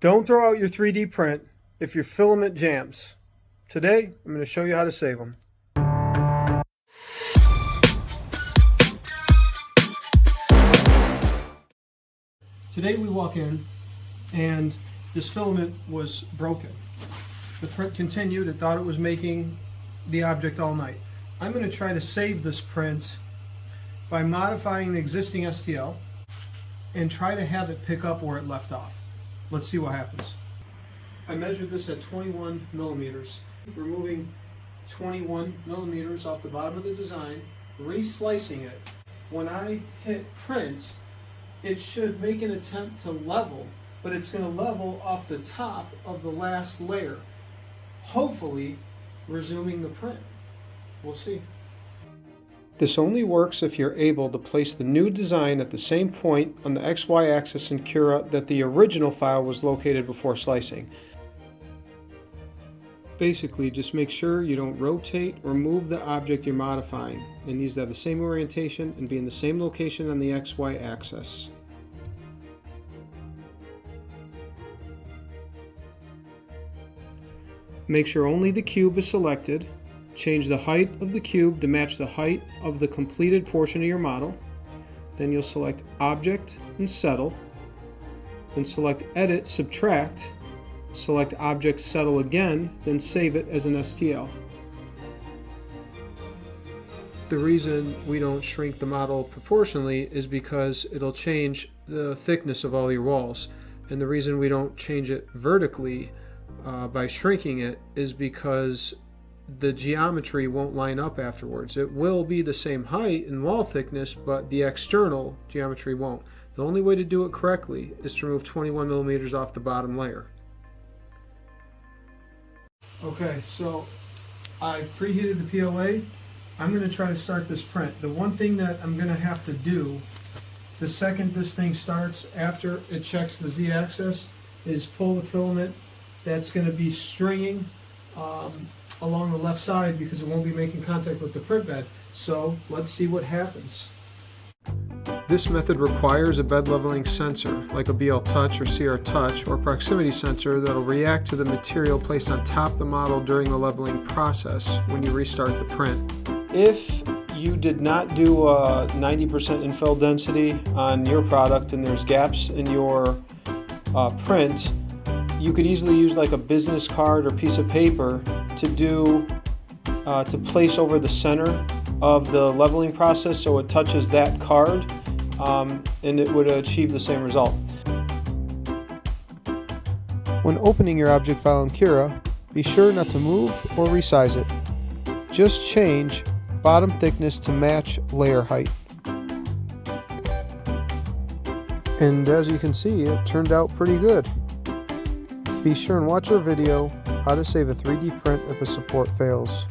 Don't throw out your 3D print if your filament jams. Today, I'm going to show you how to save them. Today we walk in and this filament was broken. The print continued. It thought it was making the object all night. I'm going to try to save this print by modifying the existing STL and try to have it pick up where it left off. Let's see what happens. I measured this at 21 millimeters. Removing 21 millimeters off the bottom of the design, re-slicing it. When I hit print, it should make an attempt to level, but it's going to level off the top of the last layer, hopefully resuming the print. We'll see. This only works if you're able to place the new design at the same point on the XY axis in Cura that the original file was located before slicing. Basically, just make sure you don't rotate or move the object you're modifying. It needs to have the same orientation and be in the same location on the XY axis. Make sure only the cube is selected. Change the height of the cube to match the height of the completed portion of your model. Then you'll select Object and Settle. Then select Edit, Subtract. Select Object, Settle again, then save it as an STL. The reason we don't shrink the model proportionally is because it'll change the thickness of all your walls. And the reason we don't change it vertically by shrinking it is because the geometry won't line up afterwards. It will be the same height and wall thickness, but the external geometry won't. The only way to do it correctly is to remove 21 millimeters off the bottom layer. Okay, so I preheated the PLA. I'm going to try to start this print. The one thing that I'm going to have to do the second this thing starts, after it checks the Z-axis, is pull the filament that's going to be stringing along the left side because it won't be making contact with the print bed. So let's see what happens. This method requires a bed leveling sensor like a BL Touch or CR Touch or proximity sensor that will react to the material placed on top of the model during the leveling process when you restart the print. If you did not do a 90% infill density on your product and there's gaps in your print, you could easily use like a business card or piece of paper to place over the center of the leveling process so it touches that card, and it would achieve the same result. When opening your object file in Cura, be sure not to move or resize it. Just change bottom thickness to match layer height. And as you can see, it turned out pretty good. Be sure and watch our video, How to Save a 3D Print if a support fails.